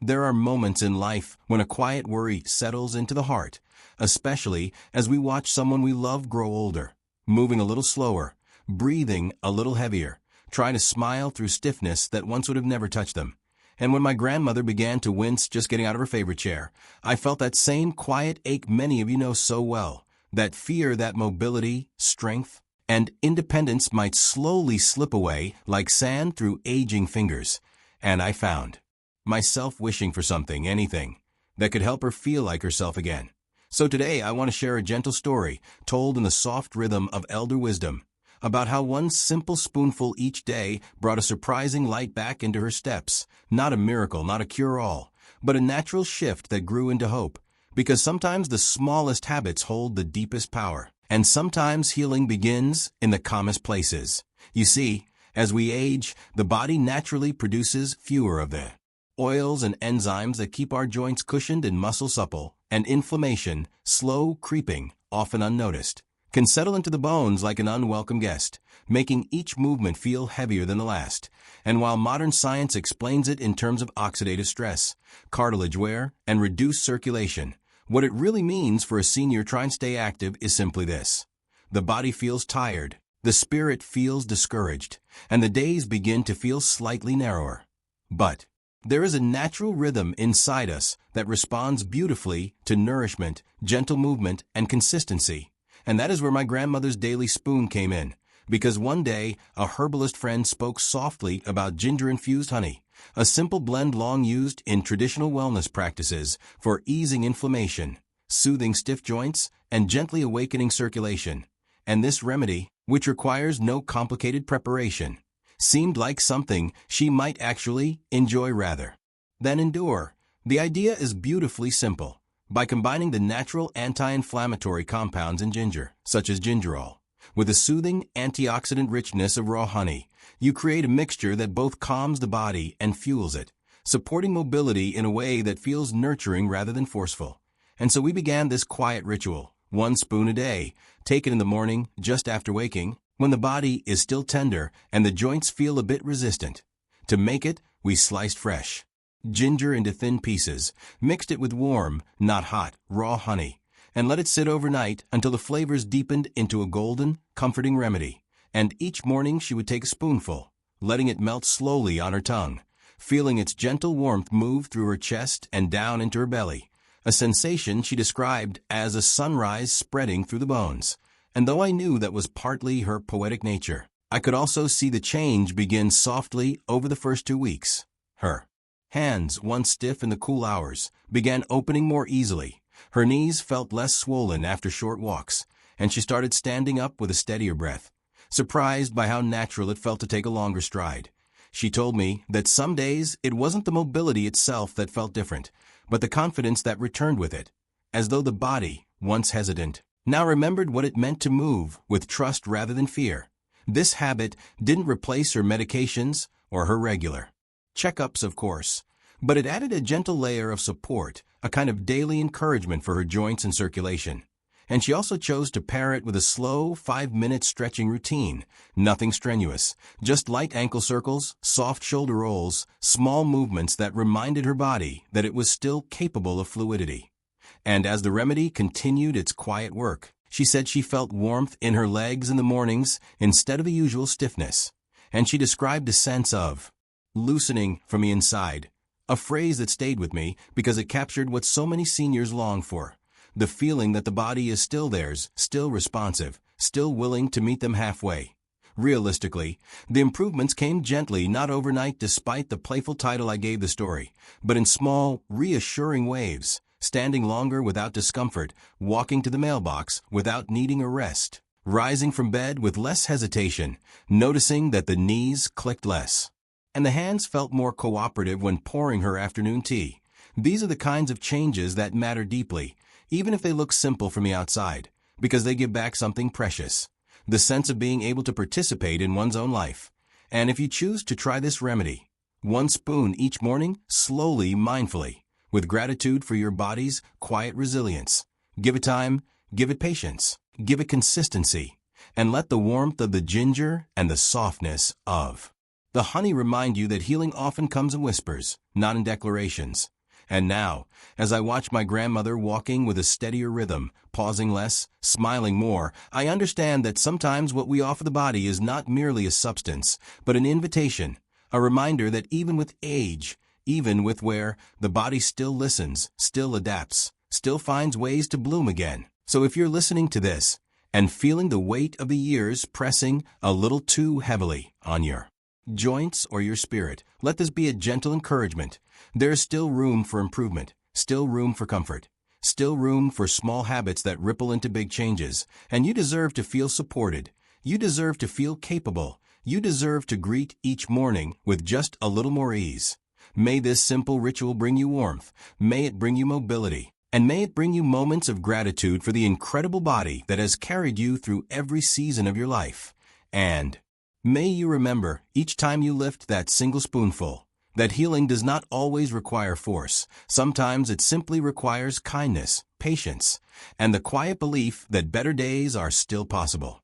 There are moments in life when a quiet worry settles into the heart, especially as we watch someone we love grow older, moving a little slower, breathing a little heavier, trying to smile through stiffness that once would have never touched them. And when my grandmother began to wince just getting out of her favorite chair, I felt that same quiet ache many of you know so well, that fear that mobility, strength, and independence might slowly slip away like sand through aging fingers. And I found myself wishing for something, anything, that could help her feel like herself again. So today I want to share a gentle story told in the soft rhythm of elder wisdom about how one simple spoonful each day brought a surprising light back into her steps. Not a miracle, not a cure-all, but a natural shift that grew into hope. Because sometimes the smallest habits hold the deepest power. And sometimes healing begins in the calmest places. You see, as we age, the body naturally produces fewer of the oils and enzymes that keep our joints cushioned and muscle supple, and inflammation, slow creeping, often unnoticed, can settle into the bones like an unwelcome guest, making each movement feel heavier than the last. And while modern science explains it in terms of oxidative stress, cartilage wear, and reduced circulation, what it really means for a senior trying to stay active is simply this: the body feels tired, the spirit feels discouraged, and the days begin to feel slightly narrower. But there is a natural rhythm inside us that responds beautifully to nourishment, gentle movement, and consistency. And that is where my grandmother's daily spoon came in, because one day a herbalist friend spoke softly about ginger-infused honey, a simple blend long used in traditional wellness practices for easing inflammation, soothing stiff joints, and gently awakening circulation. And this remedy, which requires no complicated preparation, seemed like something she might actually enjoy rather than endure. The idea is beautifully simple. By combining the natural anti-inflammatory compounds in ginger, such as gingerol, with the soothing antioxidant richness of raw honey, you create a mixture that both calms the body and fuels it, supporting mobility in a way that feels nurturing rather than forceful. And so we began this quiet ritual, 1 spoon a day, taken in the morning just after waking, when the body is still tender and the joints feel a bit resistant. To make it, we sliced fresh ginger into thin pieces, mixed it with warm, not hot, raw honey, and let it sit overnight until the flavors deepened into a golden, comforting remedy. And each morning she would take a spoonful, letting it melt slowly on her tongue, feeling its gentle warmth move through her chest and down into her belly, a sensation she described as a sunrise spreading through the bones. And though I knew that was partly her poetic nature, I could also see the change begin softly over the first 2 weeks. Her hands, once stiff in the cool hours, began opening more easily. Her knees felt less swollen after short walks, and she started standing up with a steadier breath, surprised by how natural it felt to take a longer stride. She told me that some days it wasn't the mobility itself that felt different, but the confidence that returned with it, as though the body, once hesitant, now remembered what it meant to move with trust rather than fear. This habit didn't replace her medications or her regular checkups, of course, but it added a gentle layer of support, a kind of daily encouragement for her joints and circulation. And she also chose to pair it with a slow 5-minute stretching routine, nothing strenuous, just light ankle circles, soft shoulder rolls, small movements that reminded her body that it was still capable of fluidity. And as the remedy continued its quiet work, she said she felt warmth in her legs in the mornings instead of the usual stiffness. And she described a sense of loosening from the inside, a phrase that stayed with me because it captured what so many seniors long for, the feeling that the body is still theirs, still responsive, still willing to meet them halfway. Realistically, the improvements came gently, not overnight despite the playful title I gave the story, but in small, reassuring waves, standing longer without discomfort, walking to the mailbox without needing a rest, rising from bed with less hesitation, noticing that the knees clicked less, and the hands felt more cooperative when pouring her afternoon tea. These are the kinds of changes that matter deeply, even if they look simple from the outside, because they give back something precious, the sense of being able to participate in one's own life. And if you choose to try this remedy, 1 spoon each morning, slowly, mindfully, with gratitude for your body's quiet resilience, give it time, give it patience, give it consistency, and let the warmth of the ginger and the softness of The honey remind you that healing often comes in whispers, not in declarations. And now, as I watch my grandmother walking with a steadier rhythm, pausing less, smiling more, I understand that sometimes what we offer the body is not merely a substance, but an invitation, a reminder that even with age, even with where the body still listens, still adapts, still finds ways to bloom again. So if you're listening to this and feeling the weight of the years pressing a little too heavily on your joints or your spirit, let this be a gentle encouragement. There is still room for improvement, still room for comfort, still room for small habits that ripple into big changes, and you deserve to feel supported. You deserve to feel capable. You deserve to greet each morning with just a little more ease. May this simple ritual bring you warmth. May it bring you mobility. And may it bring you moments of gratitude for the incredible body that has carried you through every season of your life. And may you remember, each time you lift that single spoonful, that healing does not always require force. Sometimes it simply requires kindness, patience, and the quiet belief that better days are still possible.